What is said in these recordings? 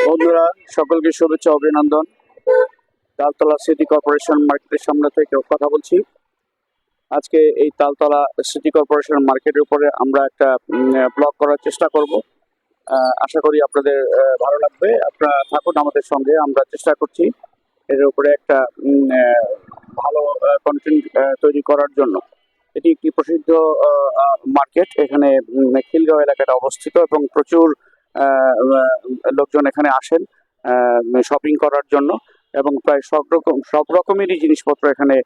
বন্ধুরা, সকলকে শুভেচ্ছা অভিনন্দন। তালতলা সিটি কর্পোরেশন মার্কেটের সামনে থেকে কথা বলছি। আজকে এই তালতলা সিটি কর্পোরেশন মার্কেটের উপরে আমরা একটা ব্লগ করার চেষ্টা করব। আশা করি আপনাদের ভালো লাগবে। আপনারা থাকুন আমাদের সঙ্গে। আমরা চেষ্টা করছি এর উপরে একটা ভালো কন্টেন্ট তৈরি করার জন্য। এটি একটি প্রসিদ্ধ মার্কেট। এখানে খিলগাঁও এলাকাটা অবস্থিত এবং প্রচুর লোকজন এখানে আসেন শপিং করার জন্য, এবং প্রায় সব রকমেরই জিনিসপত্র এখানে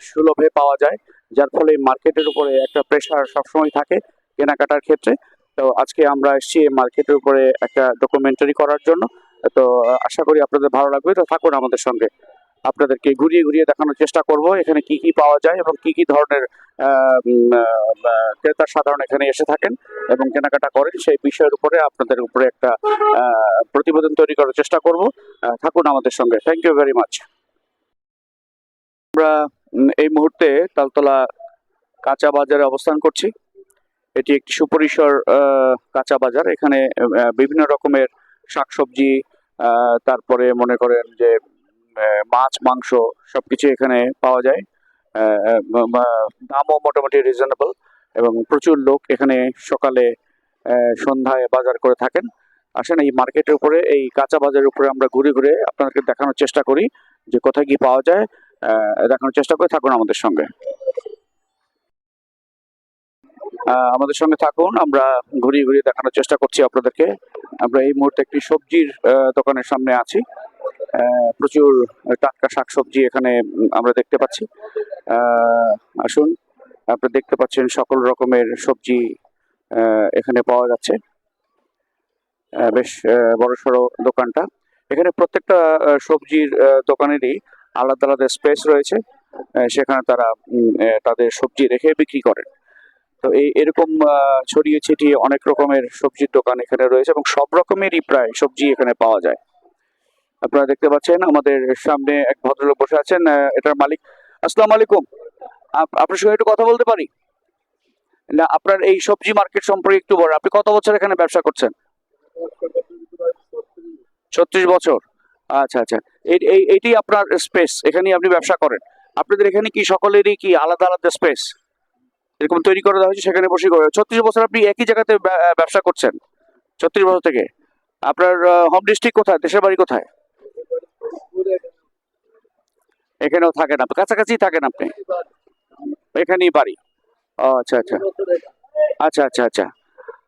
সুলভে পাওয়া যায়, যার ফলে মার্কেটের উপরে একটা প্রেশার সবসময় থাকে কেনাকাটার ক্ষেত্রে। তো আজকে আমরা এসেছি এই মার্কেটের উপরে একটা ডকুমেন্টারি করার জন্য। তো আশা করি আপনাদের ভালো লাগবে। তো থাকুন আমাদের সঙ্গে। আপনাদেরকে ঘুরিয়ে ঘুরিয়ে দেখানোর চেষ্টা করব এখানে কি কি পাওয়া যায় এবং কি কি ধরনের ক্রেতা সাধারণ এখানে এসে থাকেন এবং কেনাকাটা করেন, সেই বিষয়ের উপরে আপনাদের উপরে একটা প্রতিবেদন তৈরি করার চেষ্টা করব। থাকুন আমাদের সঙ্গে। Thank you very much. আমরা এই মুহূর্তে তালতলা কাঁচা বাজারে অবস্থান করছি। এটি একটি সুপরিসর কাঁচা বাজার। এখানে বিভিন্ন রকমের শাকসবজি, তারপরে মনে করেন যে মাছ মাংস সবকিছু এখানে পাওয়া যায়। দামও মোটামুটি রিজনেবল, এবং প্রচুর লোক এখানে সকালে সন্ধ্যায় বাজার করে থাকেন। আসেন এই মার্কেটের উপরে, এই কাঁচা বাজারের উপরে আমরা ঘুরে ঘুরে আপনাদেরকে দেখানোর চেষ্টা করি যে কোথায় কি পাওয়া যায়। দেখানোর চেষ্টা করে থাকুন আমাদের সঙ্গে। আমাদের সঙ্গে থাকুন। আমরা ঘুরিয়ে ঘুরিয়ে দেখানোর চেষ্টা করছি আপনাদেরকে। আমরা এই মুহূর্তে একটি সবজির দোকানের সামনে আছি। প্রচুর টাটকা শাকসবজি এখানে আমরা দেখতে পাচ্ছি। আসুন, আপনারা দেখতে পাচ্ছেন সকল রকমের সবজি এখানে পাওয়া যাচ্ছে। বেশ বড়সড় দোকানটা। এখানে প্রত্যেকটা সবজির দোকানেরই আলাদা আলাদা স্পেস রয়েছে, সেখানে তারা তাদের সবজি রেখে বিক্রি করেন। তো এরকম ছড়িয়ে ছিটিয়ে অনেক রকমের সবজির দোকান এখানে রয়েছে এবং সব রকমেরই প্রায় সবজি এখানে পাওয়া যায়। আপনারা দেখতে পাচ্ছেন আমাদের সামনে এক ভদ্রলোক বসে আছেন, এটার মালিক। আসসালামু আলাইকুম, আপনার সঙ্গে একটু কথা বলতে পারি? না, আপনার এই সবজি মার্কেট সম্পর্কে একটু বলেন। আপনি কত বছর এখানে ব্যবসা করছেন? 36 বছর। আচ্ছা আচ্ছা। এইটি আপনার স্পেস, এখানেই আপনি ব্যবসা করেন। আপনাদের এখানে কি সকলেরই কি আলাদা আলাদা স্পেস এরকম তৈরি করে দেওয়া হয়েছে, সেখানে বসে করে? 36 বছর আপনি একই জায়গাতে ব্যবসা করছেন? 36 বছর থেকে। আপনার হোম ডিস্ট্রিক্ট কোথায়, দেশের বাড়ি কোথায়? এখানেও থাকেন আপনি, কাছাকাছি থাকেন আপনি? এখানেই বাড়ি। ও আচ্ছা আচ্ছা আচ্ছা আচ্ছা আচ্ছা।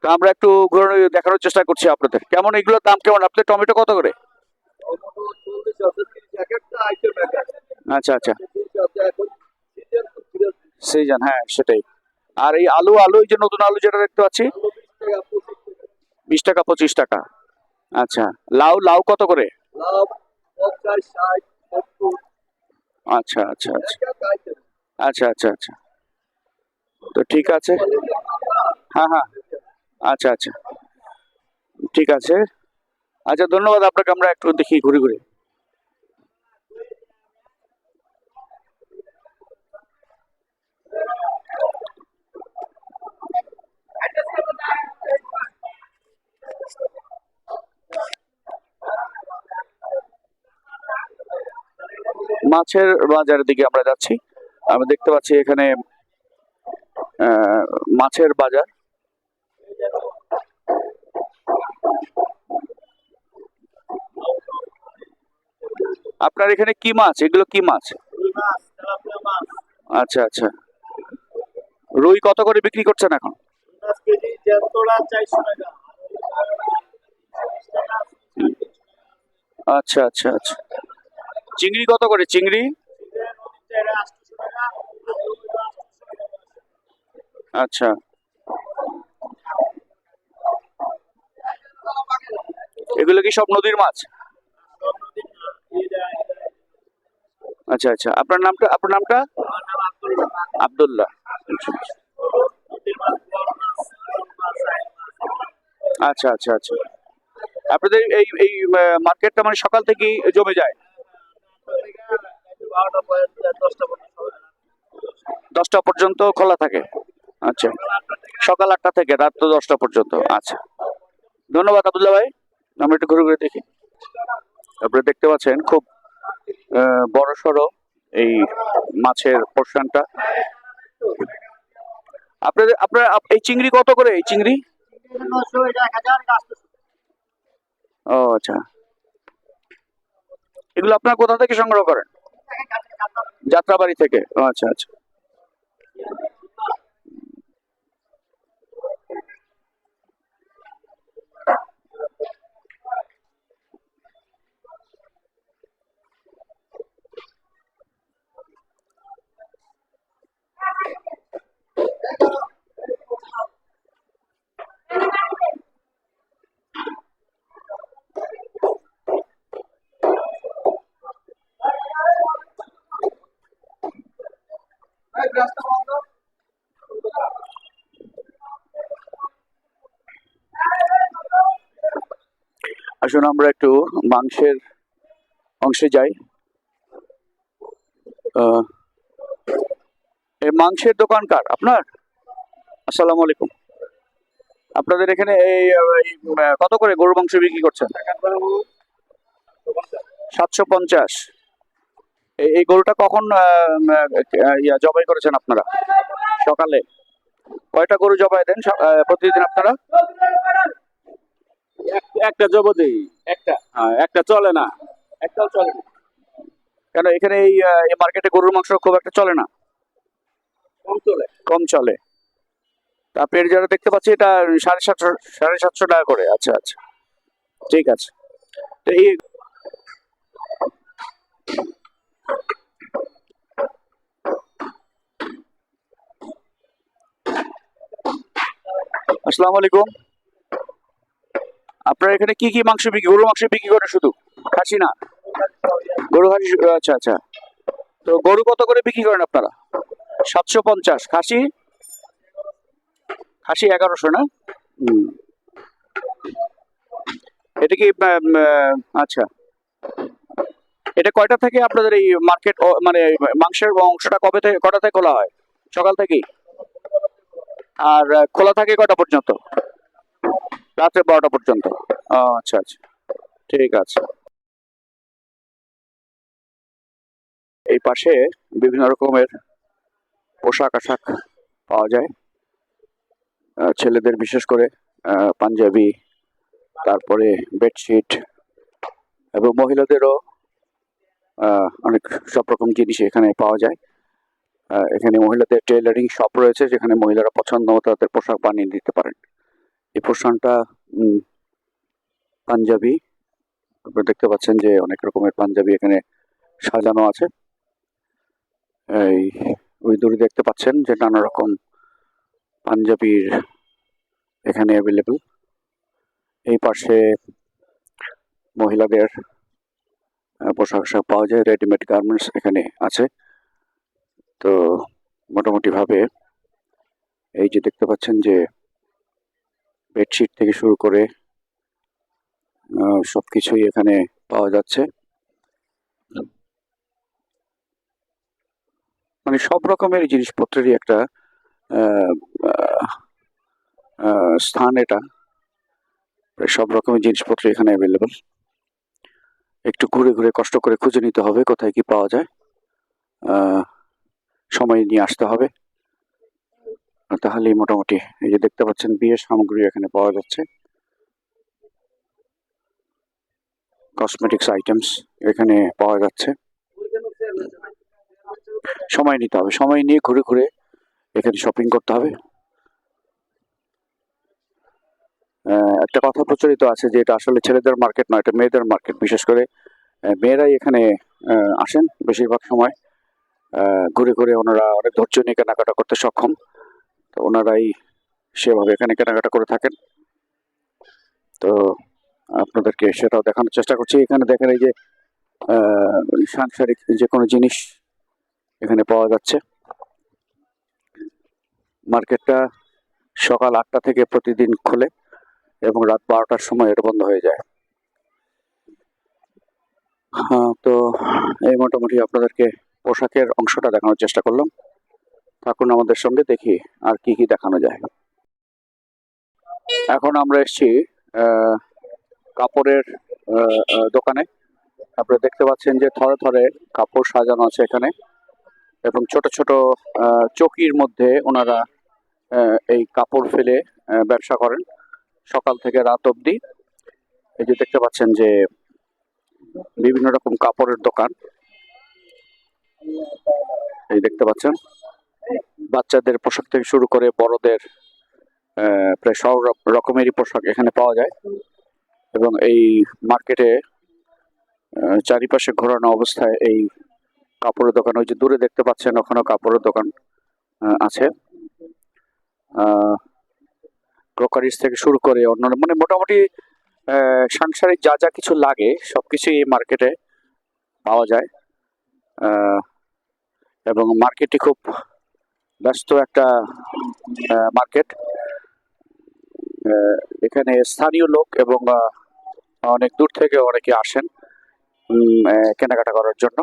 তো আমরা একটু ঘুরে দেখানোর চেষ্টা করছি আপনাদের। কেমন এগুলোর দাম কেমন? আপনাদের টমেটো কত করে? আচ্ছা আচ্ছা। সিজন, হ্যাঁ সেটাই। আর এই আলু, এই যে নতুন আলু যেটা দেখতে পাচ্ছি, 20 টাকা 25 টাকা। আচ্ছা। লাউ কত করে? আচ্ছা আচ্ছা আচ্ছা আচ্ছা আচ্ছা আচ্ছা। তো ঠিক আছে। হ্যাঁ হ্যাঁ। আচ্ছা আচ্ছা, ঠিক আছে। আচ্ছা, ধন্যবাদ আপনাকে। আমরা একটু দেখি ঘুরে ঘুরে। মাছের বাজারের দিকে আমরা যাচ্ছি। আমরা দেখতে পাচ্ছি এখানে মাছের বাজার। আপনার এখানে কি মাছ? এগুলো কি মাছ? আচ্ছা আচ্ছা। রুই কত করে বিক্রি করছেন এখন? আচ্ছা আচ্ছা আচ্ছা। চিংড়ি কত করে? চিংড়ি? আচ্ছা। এগুলো কি সব নদীর মাছ? আচ্ছা আচ্ছা। আপনার নামটা? আব্দুল্লাহ। আচ্ছা আচ্ছা আচ্ছা। আপনাদের এই মার্কেটটা মানে সকাল থেকেই জমে যায়? 10টা পর্যন্ত খোলা থাকে? আচ্ছা। সকাল 8টা থেকে রাত 10টা পর্যন্ত। আচ্ছা, ধন্যবাদ আব্দুল্লাহ ভাই। আমরা একটু ঘুরে ঘুরে দেখি। আপনারা দেখতে পাচ্ছেন খুব বড় সড়ো এই মাছের পোর্শনটা। আপনার এই চিংড়ি কত করে? এই চিংড়ি? ও আচ্ছা, এগুলো আপনার কোথা থেকে সংগ্রহ করেন? যাত্রাবাড়ি থেকে। ও আচ্ছা আচ্ছা। আসুন আমরা একটু মাংসের অংশে যাই। এই মাংসের দোকান কার আপনার? আসসালামু আলাইকুম। আপনাদের এখানে কত করে গরুর মাংস বিক্রি করছেন? 750। এই গরুটা কখন জবাই করেছেন আপনারা? সকালে। কয়টা গরু জবাই দেন প্রতিদিন আপনারা? একটা জব দেই। একটা। একটা চলে না। একটাও চলে না কেন? এখানে এই মার্কেটে গরুর মাংস খুব একটা চলে না, কম চলে। কম চলে। তারপরে যারা দেখতে পাচ্ছি এটা 750 টাকা করে। আচ্ছা আচ্ছা, ঠিক আছে। তো এই আসসালামু আলাইকুম। আপনার এখানে কি কি মাংস বিক্রি? গরুর মাংস বিক্রি করে শুধু? খাসি না? গরু খাসি। আচ্ছা আচ্ছা। তো গরু কত করে বিক্রি করেন আপনারা? 750। খাসি? খাসি 1100 না? হুম। এটা কি আচ্ছা, এটা কয়টা থেকে আপনাদের এই মার্কেট মানে মাংসের অংশটা কটা থেকে খোলা হয়? সকাল থেকেই? আর খোলা থাকে কয়টা পর্যন্ত? রাত্রে 12টা পর্যন্ত। আচ্ছা আচ্ছা, ঠিক আছে। এই পাশে বিভিন্ন রকমের পোশাক আশাক পাওয়া যায়, ছেলেদের বিশেষ করে পাঞ্জাবি, তারপরে বেডশিট, এবং মহিলাদেরও অনেক সব রকম জিনিস এখানে পাওয়া যায়। এখানে মহিলাদের টেইলারিং শপ রয়েছে, যেখানে মহিলারা পছন্দ মতো তাদের পোশাক বানিয়ে দিতে পারেন। এই পোশাকটা পাঞ্জাবি। আপনারা দেখতে পাচ্ছেন যে অনেক রকমের পাঞ্জাবি এখানে সাজানো আছে। এই ওই দূরে দেখতে পাচ্ছেন যে নানা রকম পাঞ্জাবির এখানে অ্যাভেলেবল। এই পাশে মহিলাদের পোশাক আশাক পাওয়া যায়, রেডিমেড গার্মেন্টস এখানে আছে। তো মোটামুটি ভাবে এই যে দেখতে পাচ্ছেন যে বেডশিট থেকে শুরু করে সবকিছুই এখানে পাওয়া যাচ্ছে। মানে সব রকমের জিনিসপত্রেরই একটা স্থান এটা। সব রকমের জিনিসপত্র এখানে অ্যাভেলেবল। একটু ঘুরে ঘুরে কষ্ট করে খুঁজে নিতে হবে কোথায় কি পাওয়া যায়, সময় নিয়ে আসতে হবে, তাহলেই মোটামুটি। এই যে দেখতে পাচ্ছেন বিয়ের সামগ্রী এখানে পাওয়া যাচ্ছে, কসমেটিক্স আইটেমস এখানে পাওয়া যাচ্ছে। সময় নিতে হবে, সময় নিয়ে ঘুরে ঘুরে এখানে শপিং করতে হবে। একটা কথা প্রচলিত আছে যে এটা আসলে ছেলেদের মার্কেট নয়, এটা মেয়েদের মার্কেট। বিশেষ করে মেয়েরাই এখানে আসেন বেশিরভাগ সময়। ঘুরে ঘুরে ওনারা অনেক ধৈর্য নিয়ে কেনাকাটা করতে সক্ষম, তো ওনারাই সেভাবে এখানে কেনাকাটা করে থাকেন। তো আপনাদেরকে সেটাও দেখানোর চেষ্টা করছি। এখানে দেখেন এই যে সাংসারিক যে কোনো জিনিস এখানে পাওয়া যাচ্ছে। মার্কেটটা সকাল 8টা থেকে প্রতিদিন খোলে এবং রাত 12টার সময় এটা বন্ধ হয়ে যায়। তো এই মোটামুটি আপনাদেরকে পোশাকের অংশটা দেখানোর চেষ্টা করলাম। থাকুন আমাদের সঙ্গে, দেখি আর কি কি দেখানো যায়। এখন আমরা এসেছি কাপড়ের দোকানে। আপনারা দেখতে পাচ্ছেন যে থরে থরে কাপড় সাজানো আছে এখানে, এবং ছোট ছোট চকির মধ্যে ওনারা এই কাপড় ফেলে ব্যবসা করেন সকাল থেকে রাত অবধি। এই যে দেখতে পাচ্ছেন যে বিভিন্ন রকম কাপড়ের দোকান, এই দেখতে পাচ্ছেন বাচ্চাদের পোশাক থেকে শুরু করে বড়দের প্রায় সব রকমেরই পোশাক এখানে পাওয়া যায়। এবং এই মার্কেটে চারিপাশে ঘোরানো অবস্থায় এই কাপড়ের দোকান, ওই যে দূরে দেখতে পাচ্ছেন ওখানেও কাপড়ের দোকান আছে। ক্রকারিজ থেকে শুরু করে অন্যান্য মানে মোটামুটি সাংসারিক যা যা কিছু লাগে সবকিছুই এই মার্কেটে পাওয়া যায়। এবং মার্কেটটি খুব ব্যস্ত একটা মার্কেট। এখানে স্থানীয় লোক এবং অনেক দূর থেকে অনেকে আসেন কেনাকাটা করার জন্য।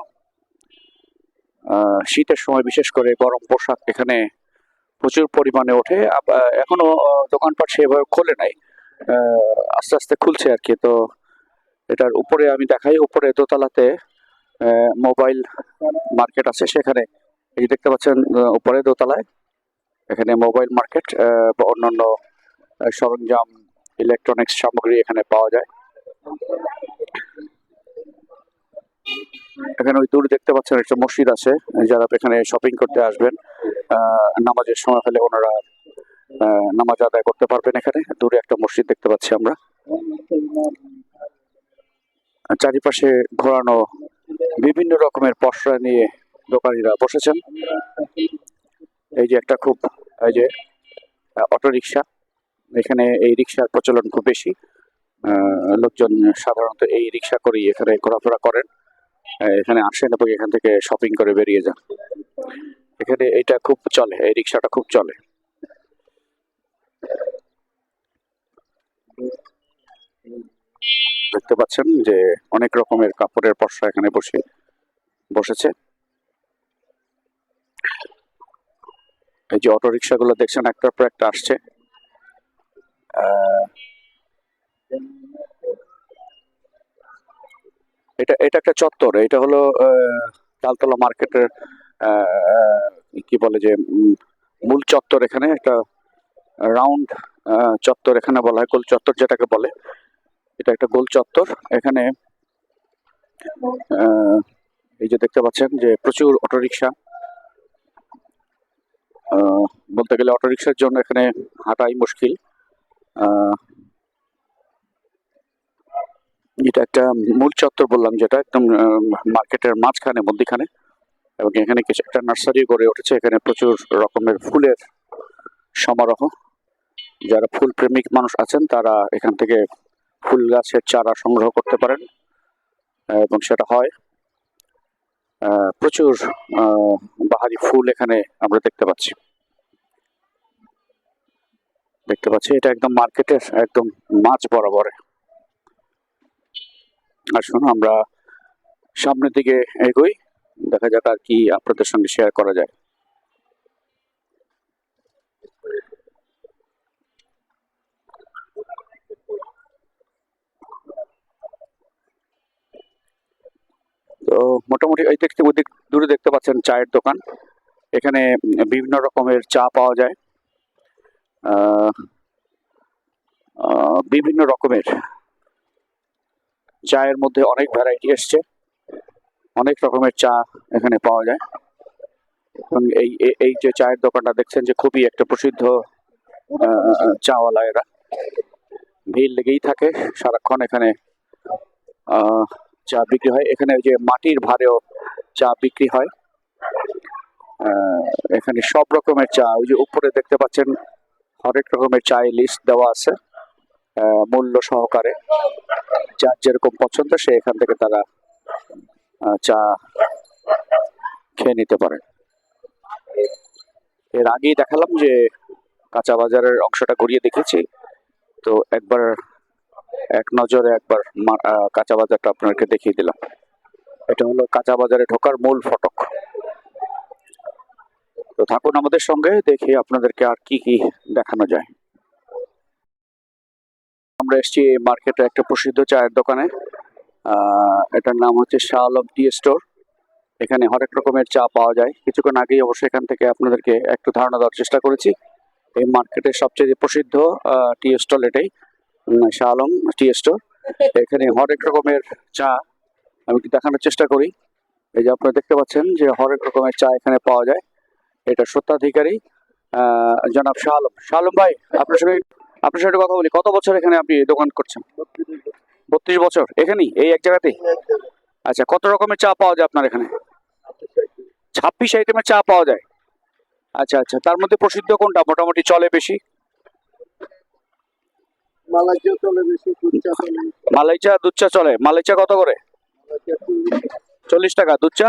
শীতের সময় বিশেষ করে গরম পোশাক এখানে প্রচুর পরিমাণে ওঠে। এখনো দোকানপাট সেভাবে খোলে নাই, আস্তে আস্তে খুলছে আর কি। তো এটার উপরে আমি দেখাই, উপরে দোতলাতে মোবাইল মার্কেট আছে। সেখানে এই দেখতে পাচ্ছেন উপরে দোতলায় এখানে মোবাইল মার্কেট বা অন্যান্য সরঞ্জাম ইলেকট্রনিক্স সামগ্রী এখানে পাওয়া যায়। এখানে ওই দূরে দেখতে পাচ্ছেন একটা মসজিদ আছে, যারা এখানে শপিং করতে আসবেন নামাজের সময় হলে ওনারা নামাজ আদায় করতে পারবেন। এখানে দূরে একটা মসজিদ দেখতে পাচ্ছি আমরা। চারিপাশে ঘোরানো বিভিন্ন রকমের পসরা নিয়ে দোকানিরা বসেছেন। এই যে একটা খুব এই যে অটো রিক্সা, এখানে এই রিক্সার প্রচলন খুব বেশি। লোকজন সাধারণত এই রিক্সা করেই এখানে ঘোরাফেরা করেন, এখানে আসেন এবং এখান থেকে শপিং করে বেরিয়ে যান। এখানে এটা খুব চলে, এই রিক্সাটা খুব চলে। দেখতে পাচ্ছেন যে অনেক রকমের কাপড়ের পসরা এখানে বসেছে। এই যে অটো রিক্সা গুলো দেখছেন একটার পর একটা আসছে। এটা এটা একটা চত্বর, এটা হলো তালতলা মার্কেটের কি বলে যে মূল চত্বর। এখানে একটা রাউন্ড চত্বর এখানে বলা হয়, গোল চত্বর যেটাকে বলে, এটা একটা গোল চত্বর। এখানে এই যে দেখতে পাচ্ছেন যে প্রচুর অটোরিকশা। বলতে গেলে অটোরিকশার জন্য এখানে হাঁটাই মুশকিল। এটা একটা মূল চত্বর বললাম, যেটা একদম মার্কেটের মাঝখানে মধ্যখানে, এবং এখানে কিছু একটা নার্সারি গড়ে উঠেছে। এখানে প্রচুর রকমের ফুলের সমারোহ। যারা ফুল প্রেমিক মানুষ আছেন তারা এখান থেকে ফুল গাছের চারা সংগ্রহ করতে পারেন, এবং সেটা হয়। প্রচুর বাহারি ফুল এখানে আমরা দেখতে পাচ্ছি। এটা একদম মার্কেটের একদম মাঝ বরাবর। আসুন আমরা সামনের দিকে এগোই, দেখা যাক আর কি আপনাদের সঙ্গে শেয়ার করা যায়। তো মোটামুটি এই দেখতে ওদিক দূরে দেখতে পাচ্ছেন চায়ের দোকান। এখানে বিভিন্ন রকমের চা পাওয়া যায়, বিভিন্ন রকমের চায়ের মধ্যে অনেক ভ্যারাইটি এসছে, অনেক রকমের চা এখানে পাওয়া যায়। এবং এই যে চায়ের দোকানটা দেখছেন যে খুবই একটা প্রসিদ্ধ চাওয়ালা, এরা ভিড় লেগেই থাকে সারাক্ষণ। এখানে চা বিক্রি হয়। এখানে ওই যে মাটির ভারেও চা বিক্রি হয়। এখানে সব রকমের চা, ওই যে উপরে দেখতে পাচ্ছেন হরেক রকমের চায়ের লিস্ট দেওয়া আছে মূল্য সহকারে। যার যেরকম পছন্দ সে এখান থেকে তারা চা খেয়ে নিতে পারে। এর আগেই দেখালাম যে কাঁচা বাজারের অংশটা ঘুরিয়ে দেখেছি, তো একবার এক নজরে একবার কাঁচা বাজারটা আপনাকে দেখিয়ে দিলাম। এটা হলো কাঁচা বাজারে ঢোকার মূল ফটক। তো থাকুন আমাদের সঙ্গে, দেখি আপনাদেরকে আর কি কি দেখানো যায়। আমরা এসেছি এই মার্কেটে একটা প্রসিদ্ধ চায়ের দোকানে। এটার নাম হচ্ছে শাহ আলম টি স্টোর। এখানে হরেক রকমের চা পাওয়া যায়। কিছুক্ষণ আগেই অবশ্যই এখান থেকে আপনাদেরকে একটু ধারণা দেওয়ার চেষ্টা করেছি। এই মার্কেটের সবচেয়ে প্রসিদ্ধ টি স্টল এটাই, শাহ আলম টি স্টোর। এখানে হরেক রকমের চা আমি একটু দেখানোর চেষ্টা করি। এই যে আপনারা দেখতে পাচ্ছেন যে হরেক রকমের চা এখানে পাওয়া যায়। এটা স্বত্বাধিকারী জনাব শাহ আলম। শাহ আলম ভাই, আপনার সাথে কথা বলি। কত বছর এখানে আপনি দোকান করছেন? 32 বছর এখানেই, এই এক জায়গাতেই? আচ্ছা, কত রকমের চা পাওয়া যায় আপনার এখানে? 26 আইটেমের চা পাওয়া যায়। আচ্ছা আচ্ছা, তার মধ্যে প্রসিদ্ধ কোনটা মোটামুটি চলে বেশি? মালাই চা চলে বেশি, দুধ চা চলে। মালাই চা, দুধ চা চলে। মালাই চা কত করে? 40 টাকা দুধ চা।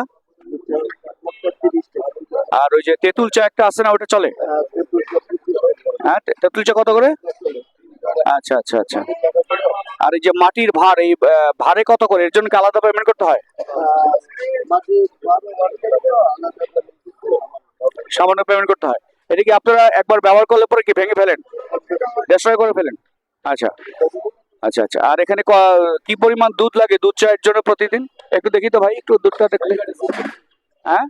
আর ওই যে তেঁতুল চা একটা আছে না, ওটা চলে? হ্যাঁ, তেঁতুল চা কত করে? আচ্ছা আচ্ছা আচ্ছা। আর এই যে মাটির ভার, এই ভারে কত করে? এর জন্য কি আলাদা পেমেন্ট করতে হয়? সামান্য পেমেন্ট করতে হয়। এটা কি আপনারা একবার ব্যবহার করলে পরে কি ভেঙে ফেলেন, destroy করে ফেলেন? আচ্ছা আচ্ছা আচ্ছা। আর এখানে কি পরিমাণ দুধ লাগে দুধ চায়ের জন্য প্রতিদিন? একটু দেখি তো ভাই, একটু দুধটা দেখলে। হ্যাঁ,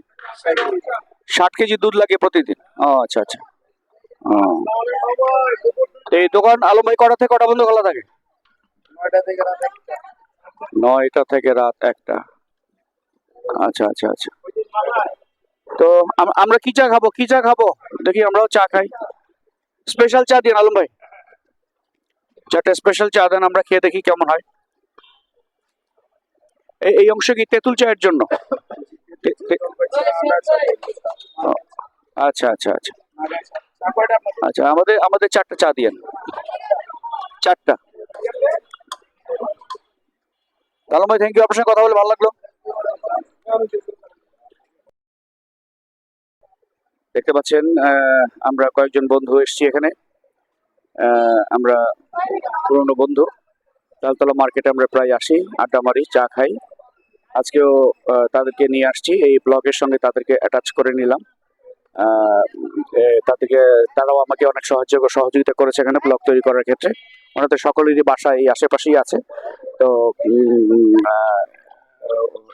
60 কেজি দুধ লাগে প্রতিদিন। ও আচ্ছা আচ্ছা। ও, তো এই দোকান আলম ভাই কটা থেকে কটা বন্ধ খোলা থাকে? 9টা থেকে রাত 1টা। আচ্ছা আচ্ছা আচ্ছা। তো আমরা কি চা খাবো, কি চা খাবো দেখি, আমরাও চা খাই। স্পেশাল চা দিন আলম ভাই, চারটা স্পেশাল চা দেন, আমরা খেয়ে দেখি কেমন হয়। এই অংশ কি তেঁতুল চায়ের জন্য? ও, আচ্ছা আচ্ছা আচ্ছা আচ্ছা। আমাদের আমাদের 4টা চা দিয়েন, 4টা। আলম ভাই, থ্যাংক ইউ, আপনার সঙ্গে কথা বলে ভালো লাগলো। দেখতে পাচ্ছেন আমরা কয়েকজন বন্ধু এসেছি এখানে। আমরা পুরনো বন্ধু। তালতলা মার্কেটে আমরা প্রায় আসি, আড্ডা মারি, চা খাই। আজকেও তাদেরকে নিয়ে আসছি এই ব্লগের সঙ্গে, তাদেরকে অ্যাটাচ করে নিলাম। তাদেরকে, তারাও আমাকে অনেক সহযোগিতা করেছে এখানে ব্লগ তৈরি করার ক্ষেত্রে। ওনাদের সকলেরই বাসা এই আশেপাশেই আছে। তো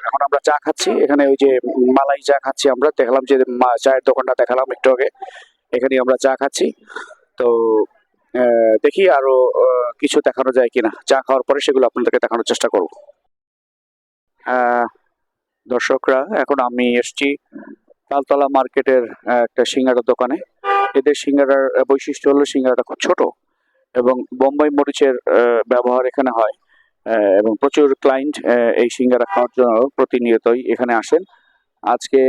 এখন আমরা চা খাচ্ছি এখানে, ওই যে মালাই চা খাচ্ছি আমরা। দেখলাম যে চায়ের দোকানটা দেখালাম একটু আগে, এখানে আমরা চা খাচ্ছি। তো দেখি আরো কিছু দেখানো যায় কিনা। চা খাওয়ার পরে সেগুলো আপনাদেরকে দেখানোর চেষ্টা করব। দর্শকরা, এখন আমি এসছি তালতলা মার্কেটের একটা সিঙ্গারার দোকানে। এদের সিঙ্গারার বৈশিষ্ট্য হলো সিঙ্গারাটা খুব ছোট এবং বোম্বাই মরিচের ব্যবহার এখানে হয়। এবং প্রচুর ক্লায়েন্ট এই সিঙ্গারা খাওয়ার জন্য প্রতিনিয়তই এখানে আসেন। আজকে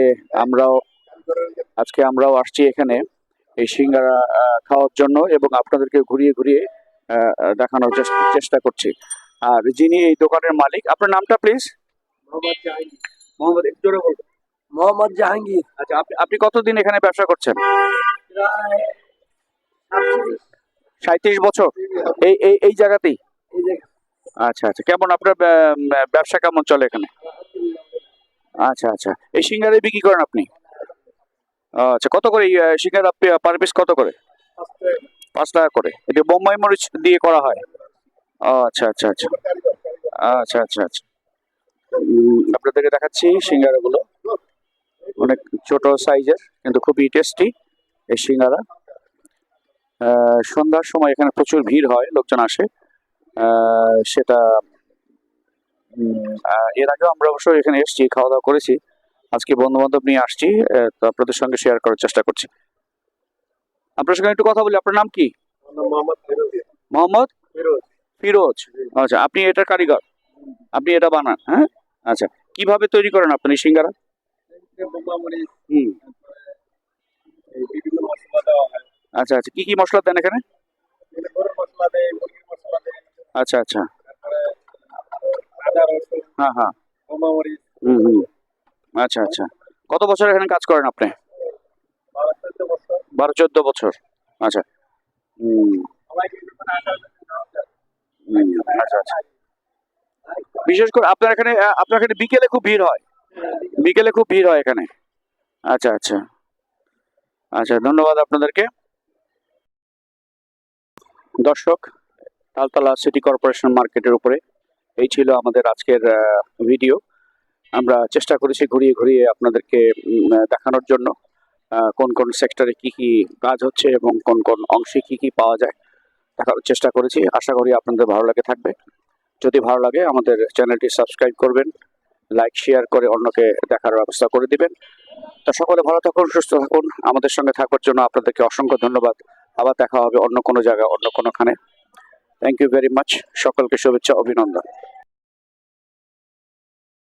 আমরাও আসছি এখানে এই সিঙ্গারা খাওয়ার জন্য এবং আপনাদেরকে ঘুরিয়ে ঘুরিয়ে দেখানোর চেষ্টা করছি। আর যিনি এই দোকানের মালিক, আপনার নামটা প্লিজ? মোহাম্মদ, একটু জোরে বলুন। মোহাম্মদ জাহাঙ্গীর। আচ্ছা, আপনি কতদিন এখানে ব্যবসা করছেন? 37 বছর এই এই এই জায়গাতেই? আচ্ছা আচ্ছা। কেমন আপনার ব্যবসা কেমন চলে এখানে? আচ্ছা আচ্ছা। এই সিঙ্গারা বিক্রি করেন আপনি? আচ্ছা, কত করে এই সিঙ্গারা পার পিস কত করে? 5 টাকা করে। এটা বোম্বাই মরিচ দিয়ে করা হয়? আচ্ছা আচ্ছা আচ্ছা আচ্ছা আচ্ছা আচ্ছা। আপনাদেরকে দেখাচ্ছি সিঙ্গারাগুলো, অনেক ছোট সাইজের কিন্তু খুবই টেস্টি এই সিঙ্গারা। সন্ধ্যার সময় এখানে প্রচুর ভিড় হয়, লোকজন আসে। সেটা এর আগেও আমরা অবশ্য এখানে এসেছি, খাওয়া দাওয়া করেছি। আজকে বন্ধু বান্ধব নিয়ে আসছি, তো আপনাদের সঙ্গে শেয়ার করার চেষ্টা করছি। আপনার সঙ্গে একটু কথা বলি। আপনার নাম কি? মোহাম্মদ ফিরোজ। আচ্ছা, আপনি এটার কারিগর, আপনি এটা বানান? হ্যাঁ, আচ্ছা। কিভাবে তৈরি করেন আপনি সিঙ্গারা? হুম, আচ্ছা আচ্ছা। কি কি মশলা দেন এখানে? আচ্ছা আচ্ছা। হ্যাঁ হ্যাঁ। হুম হুম। আচ্ছা আচ্ছা। কত বছর এখানে কাজ করেন আপনি? 12-14 বছর। আচ্ছা। হুম হুম, আচ্ছা আচ্ছা। বিশেষ করে আপনার এখানে বিকেলে খুব ভিড় হয়? বিকেলে খুব ভিড় হয় এখানে? আচ্ছা আচ্ছা আচ্ছা। ধন্যবাদ আপনাদেরকে। দর্শক, তালতলা সিটি কর্পোরেশন মার্কেটের উপরে। এই ছিল আমাদের আজকের ভিডিও। আমরা চেষ্টা করেছি ঘুরিয়ে ঘুরিয়ে আপনাদেরকে দেখানোর জন্য কোন কোন সেক্টরে কি কি কাজ হচ্ছে এবং কোন কোন অংশে কি কি পাওয়া যায় দেখার চেষ্টা করেছি। আশা করি আপনাদের ভালো লাগে থাকবে। যদি ভালো লাগে আমাদের চ্যানেলটি সাবস্ক্রাইব করবেন, লাইক শেয়ার করে অন্যকে দেখার ব্যবস্থা করে দিবেন। তা সকলে ভালো থাকুন, সুস্থ থাকুন। আমাদের সঙ্গে থাকার জন্য আপনাদেরকে অসংখ্য ধন্যবাদ। আবার দেখা হবে অন্য কোনো জায়গায়, অন্য কোনোখানে। Thank you very much. সকলকে শুভেচ্ছা, অভিনন্দন।